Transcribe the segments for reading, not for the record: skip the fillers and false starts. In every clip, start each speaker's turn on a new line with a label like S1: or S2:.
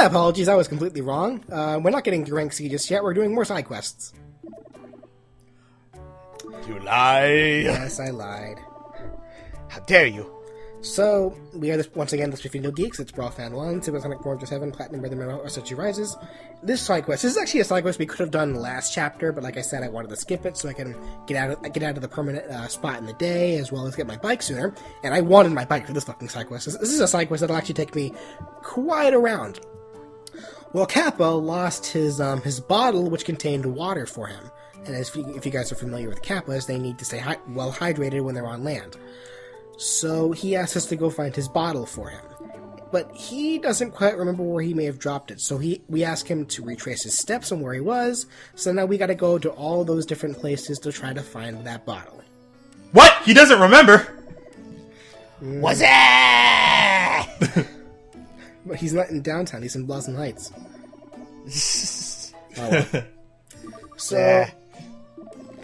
S1: apologies, I was completely wrong. We're not getting to rank C just yet, we're doing more side quests.
S2: You lie.
S1: Yes, I lied.
S2: How dare you?
S1: So, we are once again the SpiffyNeedleGeeks. It's Brawl Fan 1, Supersonic 407, PlatinumRhythm, and RoushutsuRises. This side quest, this is actually a side quest we could have done last chapter, but like I said, I wanted to skip it so I can get out of the permanent spot in the day, as well as get my bike sooner. And I wanted my bike for this fucking side quest. This is a side quest that'll actually take me quite around. Well, Kappa lost his bottle, which contained water for him. And if you guys are familiar with Kappas, they need to stay well hydrated when they're on land. So he asks us to go find his bottle for him. But he doesn't quite remember where he may have dropped it, so we ask him to retrace his steps and where he was, so now we gotta go to all those different places to try to find that bottle.
S3: What? He doesn't remember?
S2: Was it?
S1: But he's not in downtown, he's in Blossom Heights. Oh, well. So,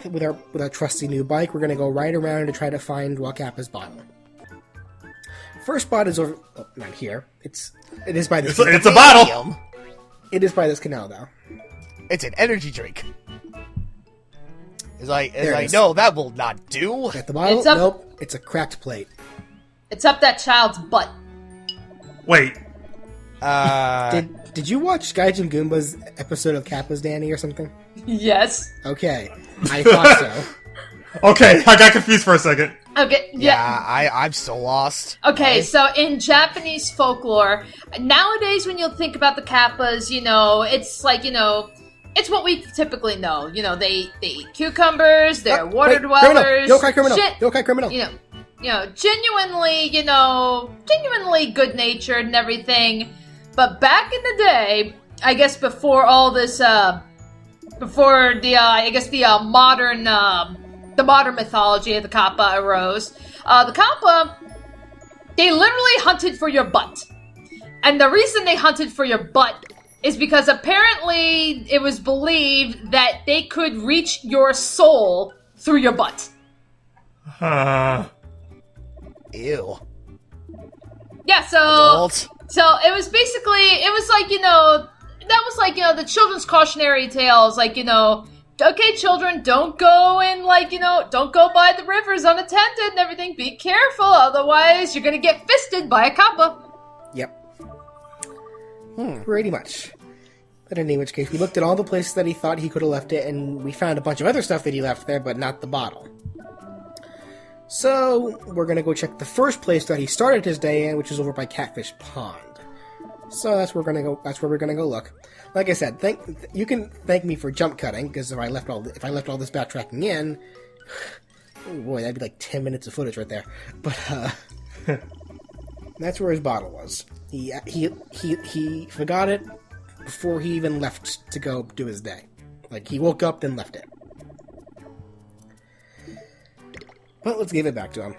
S1: with our trusty new bike, we're gonna go right around to try to find Kappa's bottle. First spot is over. Oh, not here. It is by this.
S3: It's a bottle.
S1: It is by this canal, though.
S2: It's an energy drink. As I know, that will not do.
S1: At the bottle? Nope. It's a cracked plate.
S4: It's up that child's butt.
S3: Wait.
S1: Did you watch Gaijin Goomba's episode of Kappa's Danny or something?
S4: Yes.
S1: Okay. I thought so.
S3: Okay, I got confused for a second.
S4: Okay, yeah.
S2: I'm still lost.
S4: Okay, so in Japanese folklore, nowadays when you think about the Kappas, it's like, it's what we typically know. They eat cucumbers, they're water dwellers.
S1: Criminal. Yokai criminal.
S4: Genuinely good-natured and everything. But back in the day, I guess before all this, before the modern mythology of the Kappa arose. The Kappa, they literally hunted for your butt. And the reason they hunted for your butt is because apparently it was believed that they could reach your soul through your butt.
S2: Ew.
S4: Yeah, so it was basically, that was like, the children's cautionary tales, like, okay, children, don't go and, don't go by the rivers unattended and everything. Be careful, otherwise you're gonna get fisted by a Kappa.
S1: Yep. Pretty much. But in which case, we looked at all the places that he thought he could have left it, and we found a bunch of other stuff that he left there, but not the bottle. So, we're gonna go check the first place that he started his day in, which is over by Catfish Pond. So that's where we're gonna go look. Like I said, you can thank me for jump cutting, because if I left all this backtracking in, oh boy, that'd be like 10 minutes of footage right there. But that's where his bottle was. He forgot it before he even left to go do his day. Like, he woke up, then left it. But let's give it back to him.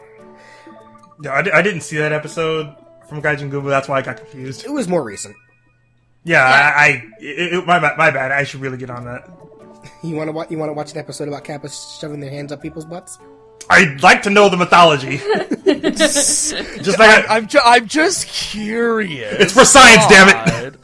S3: Yeah, I didn't see that episode from Gaijin Goomba, that's why I got confused.
S1: It was more recent.
S3: Yeah, my bad. I should really get on that.
S1: You want to watch an episode about Kappas shoving their hands up people's butts?
S3: I'd like to know the mythology. Just like
S2: I'm just curious.
S3: It's for science, damn it.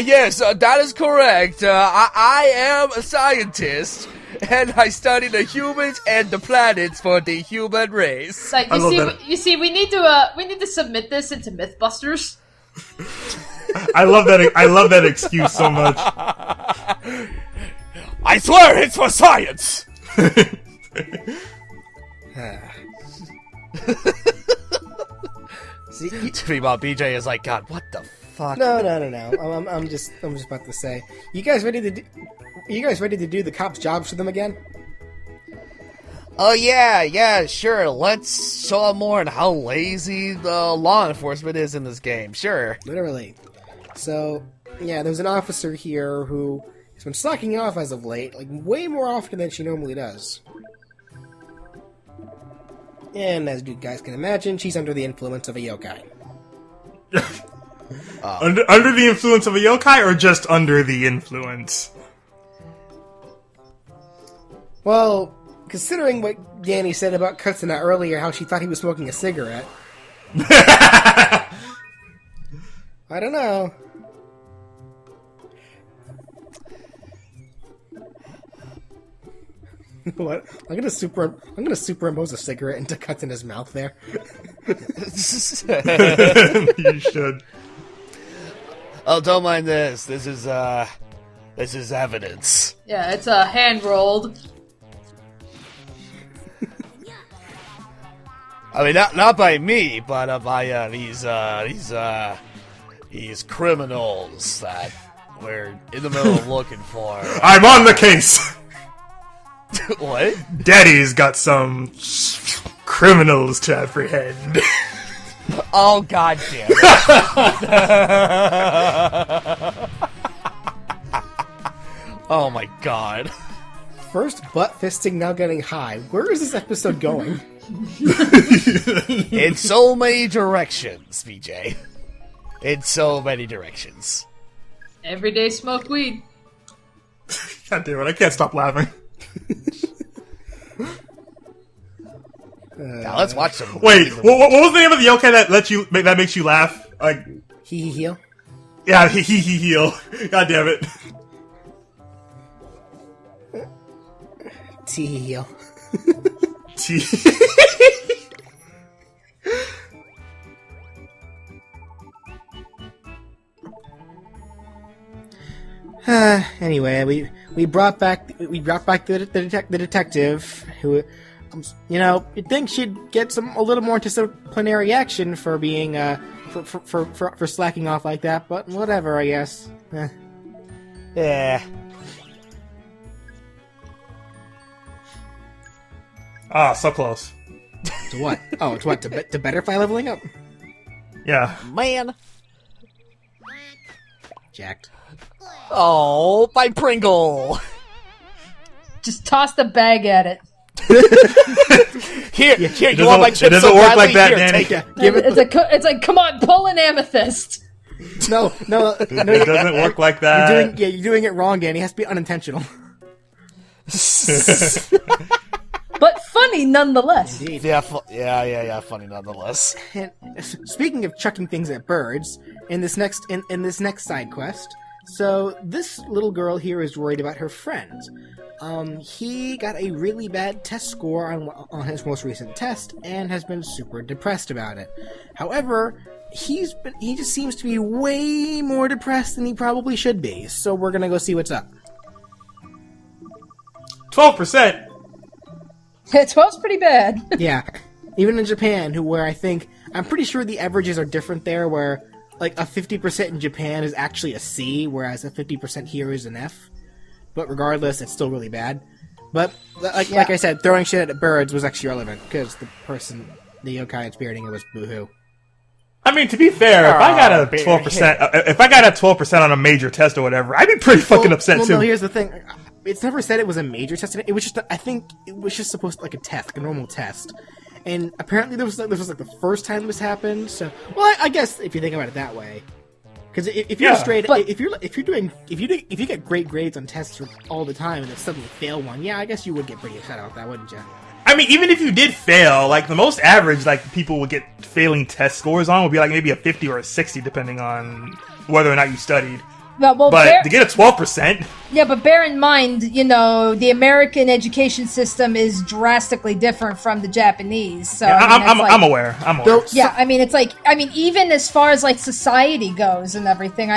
S2: Yes, that is correct. I am a scientist, and I study the humans and the planets for the human race.
S4: Like, you see, we need to submit this into Mythbusters.
S3: I love that excuse so much.
S2: I swear it's for science.
S1: See,
S2: to me, while BJ is like, God, what the fuck?
S1: No. I'm just about to say, you guys ready to do the cops' jobs for them again?
S2: Oh yeah, sure. Let's show them more on how lazy the law enforcement is in this game. Sure.
S1: Literally. So, yeah, there's an officer here who has been slacking off as of late, like way more often than she normally does. And as you guys can imagine, she's under the influence of a yokai.
S3: Under the influence of a yokai, or just under the influence?
S1: Well, Considering what Danny said about Cutta-Nah earlier, how she thought he was smoking a cigarette. I don't know. What? I'm gonna superimpose a cigarette into Cutta-Nah's mouth there.
S3: You should.
S2: Oh, don't mind this. This is evidence.
S4: Yeah, it's hand rolled.
S2: I mean, not by me, but by these criminals that we're in the middle of looking for.
S3: I'm on the case.
S2: What?
S3: Daddy's got some criminals to apprehend.
S2: Oh, god damn it. Oh my god.
S1: First butt fisting, now getting high. Where is this episode going?
S2: In so many directions, BJ. In so many directions.
S4: Every day smoke weed.
S3: God damn it, I can't stop laughing.
S2: Now let's watch some.
S3: Wait, what was the name of the yokai that makes you laugh? Like,
S1: Hee heel.
S3: yeah, he heal. God damn it.
S1: Tee heel. Anyway, we brought back the detective who, you'd think she'd get a little more disciplinary action for being for slacking off like that, but whatever, I guess.
S2: Yeah.
S3: Ah, so close.
S1: To what? Oh, it's what to betterfly leveling up.
S3: Yeah.
S2: Man.
S1: Jacked.
S2: Oh, my Pringle.
S4: Just toss the bag at it.
S2: Here, you want my chips?
S3: It doesn't
S2: so
S3: work
S2: badly?
S3: like that,
S2: Here,
S3: Danny.
S2: take it.
S4: It's like, come on, pull an amethyst.
S1: No,
S3: It doesn't work like that.
S1: you're doing it wrong, Danny. It has to be unintentional.
S4: But funny nonetheless.
S1: Indeed.
S2: Yeah, funny nonetheless.
S1: And speaking of chucking things at birds, in this next side quest, so this little girl here is worried about her friend. He got a really bad test score on his most recent test and has been super depressed about it. However, he just seems to be way more depressed than he probably should be. So we're gonna go see what's up.
S3: 12%.
S4: 12's pretty bad.
S1: Yeah, even in Japan, where I'm pretty sure the averages are different there, where like a 50% in Japan is actually a C, whereas a 50% here is an F. But regardless, it's still really bad. But like I said, throwing shit at birds was actually relevant because the yokai inspiriting it was boohoo.
S3: I mean, to be fair, if I got a 12% on a major test or whatever, I'd be pretty fucking upset too.
S1: No, here's the thing. It's never said it was a major test. It was just, I think, it was just supposed to like a test, like a normal test. And apparently, this was like the first time this happened. So, well, I guess if you think about it that way, because if you're if you get great grades on tests all the time and then suddenly fail one, yeah, I guess you would get pretty upset about that, wouldn't you?
S3: I mean, even if you did fail, like the most average, like people would get failing test scores on would be like maybe a 50 or a 60, depending on whether or not you studied.
S4: Well,
S3: but to get a 12%,
S4: yeah, but bear in mind, the American education system is drastically different from the Japanese. So
S3: yeah, I'm aware.
S4: Yeah, I mean, it's like, even as far as like society goes and everything,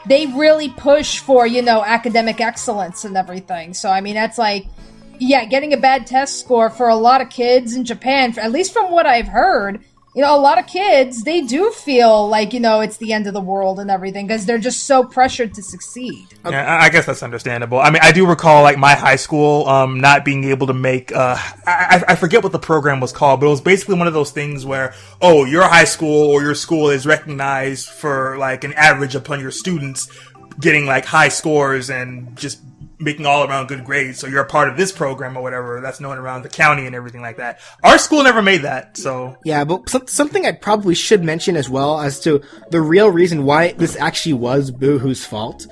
S4: they really push for academic excellence and everything. So that's like, yeah, getting a bad test score for a lot of kids in Japan, at least from what I've heard. A lot of kids, they do feel like, it's the end of the world and everything because they're just so pressured to succeed.
S3: Yeah, I guess that's understandable. I mean, I do recall, like, my high school not being able to make... I forget what the program was called, but it was basically one of those things where, your high school or your school is recognized for, like, an average upon your students getting, like, high scores and just making all around good grades, so you're a part of this program or whatever that's known around the county and everything like that. Our school never made that, so... Yeah,
S1: but something I probably should mention as well as to the real reason why this actually was Boohoo's fault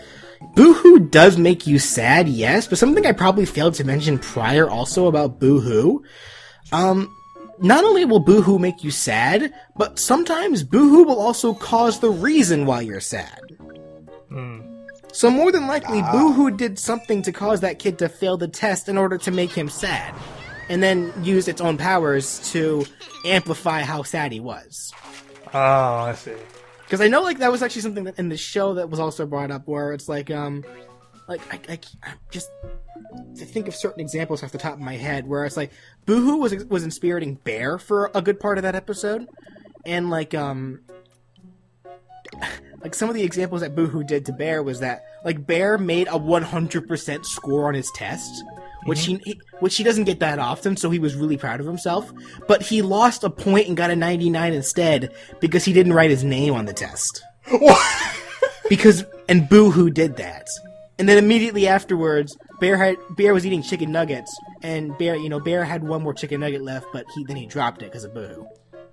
S1: Boo-hoo does make you sad, yes, but something I probably failed to mention prior also about Boo-hoo, not only will Boo-hoo make you sad, but sometimes Boo-hoo will also cause the reason why you're sad. So more than likely, Boo-hoo did something to cause that kid to fail the test in order to make him sad, and then used its own powers to amplify how sad he was.
S3: Oh, I see.
S1: Because I know, like, that was actually something that in the show that was also brought up, where it's like, I just to think of certain examples off the top of my head, where it's like, Boo-hoo was inspiriting Bear for a good part of that episode, and like some of the examples that Boo-hoo did to Bear was that, like, Bear made a 100% score on his test, which he doesn't get that often, so he was really proud of himself. But he lost a point and got a 99 instead because he didn't write his name on the test. And Boo-hoo did that. And then immediately afterwards, Bear was eating chicken nuggets, and Bear had one more chicken nugget left, but then he dropped it because of Boo-hoo.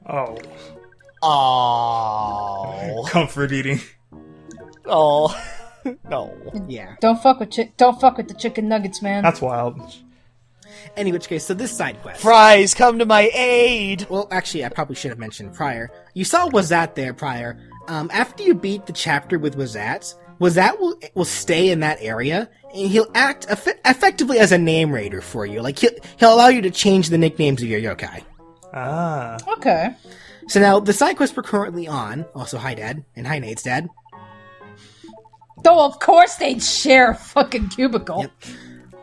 S3: Oh.
S5: Oh.
S3: Comfort eating.
S5: Oh. No.
S1: Yeah.
S4: Don't fuck with the chicken nuggets, man.
S3: That's wild.
S1: In which case, so this side quest.
S5: Fries, come to my aid!
S1: Well, actually, I probably should have mentioned prior. You saw Wazat there prior. After you beat the chapter with Wazat will stay in that area, and he'll act effectively as a name raider for you. Like, he'll allow you to change the nicknames of your yokai.
S3: Ah.
S4: Okay.
S1: So now, the side quest we're currently on, also hi Dad, and hi Nate's Dad.
S4: Oh, of course they'd share a fucking cubicle.
S1: Yep.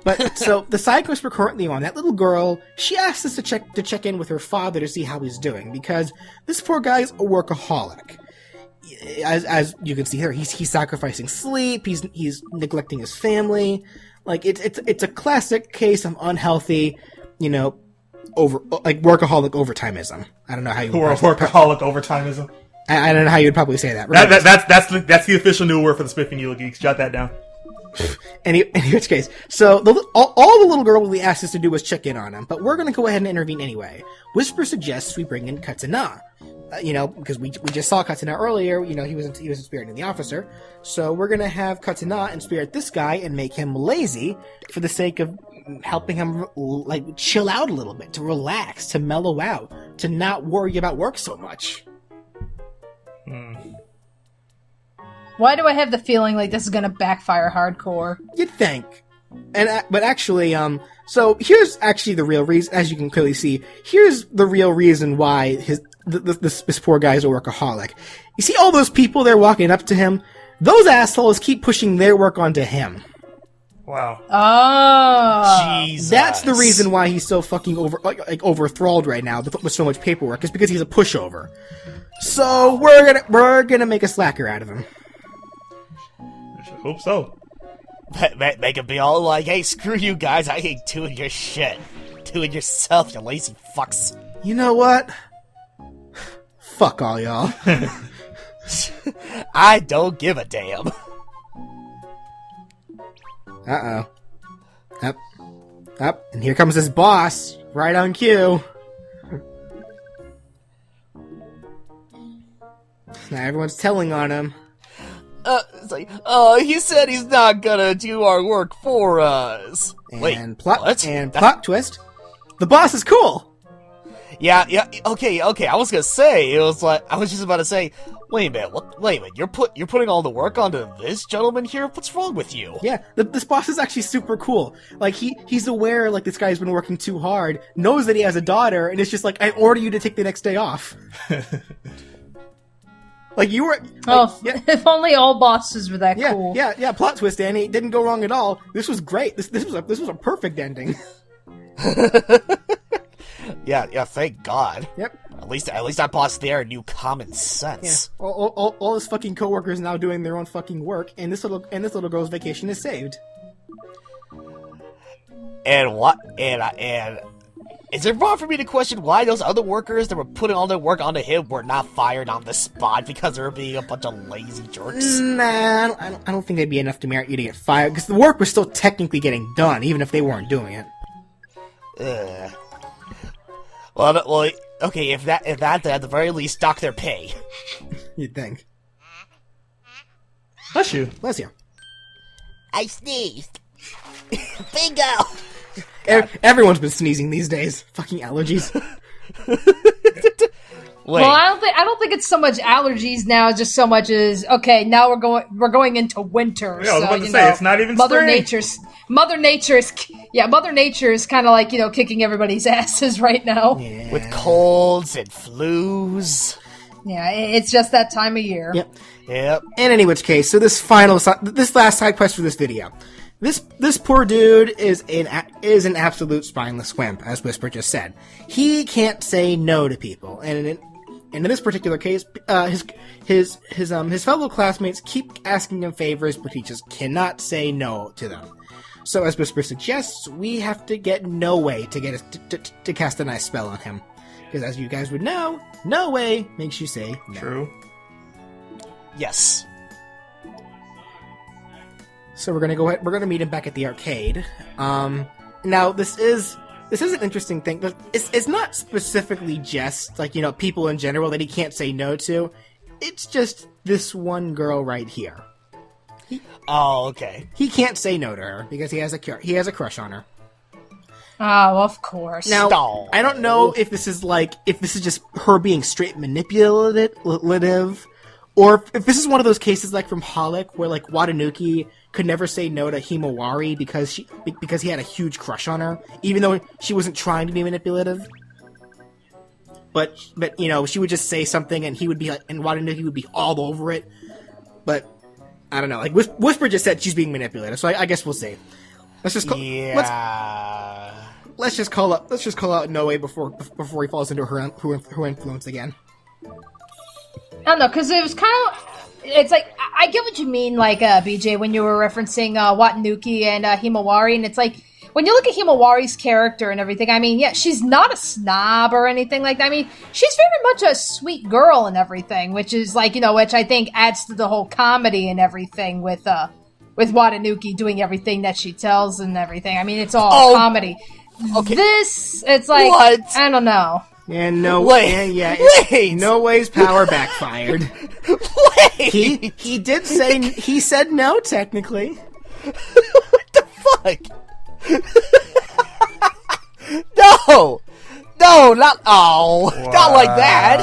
S1: But, so, the side quest we're currently on, that little girl, she asked us to check in with her father to see how he's doing, because this poor guy's a workaholic. As you can see here, he's sacrificing sleep, he's neglecting his family. Like, it's a classic case of unhealthy, workaholic overtimeism. I don't know how you would
S3: workaholic overtimeism.
S1: I don't know how you'd probably say that.
S3: That's the official new word for the SpiffyNeedleGeeks. Jot that down.
S1: In which case, so all the little girl really asked us to do was check in on him, but we're going to go ahead and intervene anyway. Whisper suggests we bring in Cutta-Nah, because we just saw Cutta-Nah earlier. He was inspired in the officer, so we're going to have Cutta-Nah inspired this guy and make him lazy for the sake of helping him like chill out a little bit, to relax, to mellow out, to not worry about work so much.
S4: Why do I have the feeling like this is gonna backfire hardcore?
S1: You'd think. But actually, so here's actually the real reason, as you can clearly see, here's the real reason why this poor guy's a workaholic. You see all those people there walking up to him? Those assholes keep pushing their work onto him.
S3: Wow.
S4: Oh.
S5: Jesus.
S1: That's the reason why he's so fucking overthralled right now with so much paperwork, is because he's a pushover. So we're gonna make a slacker out of him.
S3: I hope so.
S5: Make it be all like, hey, screw you guys, I hate doing your shit. Do it yourself, you lazy fucks.
S1: You know what? Fuck all y'all.
S5: I don't give a damn.
S1: Uh-oh. Up. And here comes this boss, right on cue. Now everyone's telling on him.
S5: It's like, he said he's not gonna do our work for us.
S1: And
S5: Wait,
S1: plot
S5: what?
S1: and plot twist. The boss is cool.
S5: Yeah, okay, I was gonna say, it was like, I was just about to say, wait a minute, you're putting all the work onto this gentleman here? What's wrong with you?
S1: Yeah, this boss is actually super cool. Like, he's aware, like, this guy's been working too hard, knows that he has a daughter, and it's just like, I order you to take the next day off. Like, you were... Like, yeah.
S4: If only all bosses were that cool.
S1: Yeah, plot twist, Danny. It didn't go wrong at all. This was great. This was a perfect ending.
S5: Yeah, thank God.
S1: Yep.
S5: At least that boss there knew common sense.
S1: Yeah. All his fucking coworkers now doing their own fucking work, and this little girl's vacation is saved.
S5: And is it wrong for me to question why those other workers that were putting all their work onto him were not fired on the spot because they were being a bunch of lazy jerks?
S1: Nah, I don't think they'd be enough to merit you to get fired, because the work was still technically getting done, even if they weren't doing it.
S5: Well, okay, if that, they at the very least dock their pay.
S1: You'd think.
S3: Bless you.
S1: Bless you.
S5: I sneezed. Bingo!
S1: Everyone's been sneezing these days. Fucking allergies.
S5: Wait.
S4: Well, I don't think it's so much allergies now, just so much as okay. Now we're going into winter.
S3: Yeah, I was
S4: so,
S3: about to say, it's not even
S4: Mother
S3: spring.
S4: Mother Nature's kind of like kicking everybody's asses right now.
S1: Yeah.
S5: With colds and flus.
S4: Yeah, it's just that time of year.
S1: Yep.
S5: Yep.
S1: And in any which case, so this last side quest for this video, this poor dude is an absolute spineless wimp, as Whisper just said. He can't say no to people, and in this particular case, his fellow classmates keep asking him favors, but he just cannot say no to them. So, as Whisper suggests, we have to get No Way to get us to cast a nice spell on him, because as you guys would know, No Way makes you say no.
S3: True.
S5: Yes.
S1: So we're gonna meet him back at the arcade. Now this is an interesting thing, but it's not specifically just like people in general that he can't say no to. It's just this one girl right here.
S5: Oh, okay.
S1: He can't say no to her because he has a crush on her.
S4: Oh, of course.
S1: Now
S5: Stop.
S1: I don't know if this is just her being straight manipulative, or if this is one of those cases like from Holic where like Watanuki could never say no to Himawari because he had a huge crush on her, even though she wasn't trying to be manipulative. But she would just say something and he would be like, and Watanuki would be all over it. But I don't know. Like Whisper just said she's being manipulative, so I guess we'll see. Let's just let's just call out Noe before he falls into her influence again.
S4: I don't know, because it was kind of... It's like, I get what you mean, like, BJ, when you were referencing Watanuki and Himawari, and it's like, when you look at Himawari's character and everything, I mean, yeah, she's not a snob or anything like that. I mean, she's very much a sweet girl and everything, which is like, which I think adds to the whole comedy and everything with Watanuki doing everything that she tells and everything. I mean, it's all comedy.
S5: Okay.
S4: It's like,
S5: What?
S4: I don't know.
S1: And No Way's power backfired.
S5: Wait!
S1: He did say he said no technically.
S5: What the fuck? No, not not like that.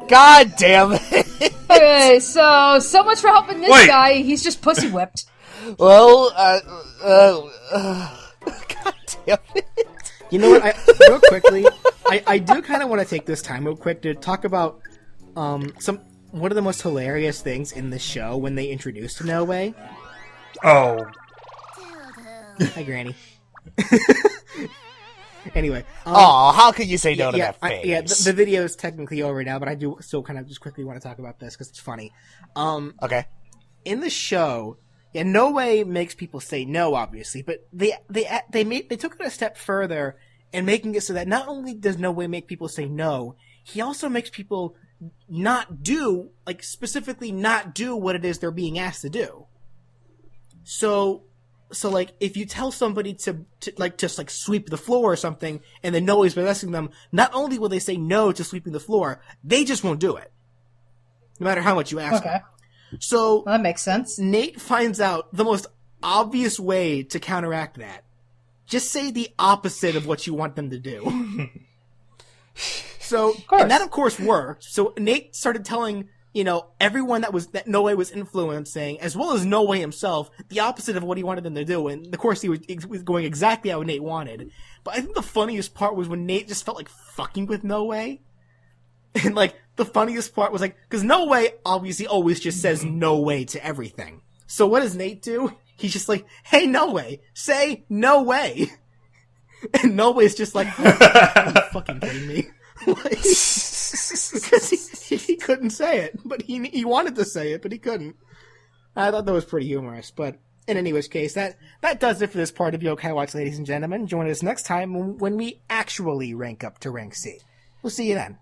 S5: God damn it!
S4: Okay, so much for helping this guy. He's just pussy whipped.
S5: Well, God damn it!
S1: You know what? Real quickly, I do kind of want to take this time real quick to talk about one of the most hilarious things in the show when they introduced No Way.
S3: Oh.
S1: Hi, Granny. Anyway.
S5: How could you say no to that face?
S1: The video is technically over now, but I do still kind of just quickly want to talk about this because it's funny.
S5: Okay.
S1: In the show, No Way makes people say no, obviously, but they took it a step further in making it so that not only does No Way make people say no, he also makes people specifically not do what it is they're being asked to do. So like, if you tell somebody to just sweep the floor or something, and then No Way's possessing them, not only will they say no to sweeping the floor, they just won't do it. No matter how much you ask them. So
S4: Well, that makes sense.
S1: Nate finds out the most obvious way to counteract that. Just say the opposite of what you want them to do. So, and that of course worked. So Nate started telling, everyone that No Way was influencing, as well as No Way himself, the opposite of what he wanted them to do. And of course he was going exactly how Nate wanted. But I think the funniest part was when Nate just felt like fucking with No Way. And the funniest part was because No Way obviously always just says no way to everything. So what does Nate do? He's just like, hey, No Way, say no way. And No Way's just like, are you fucking kidding me? Because he couldn't say it, but he wanted to say it, but he couldn't. I thought that was pretty humorous, but in any which case, that does it for this part of Yokai Watch, ladies and gentlemen. Join us next time when we actually rank up to rank C. We'll see you then.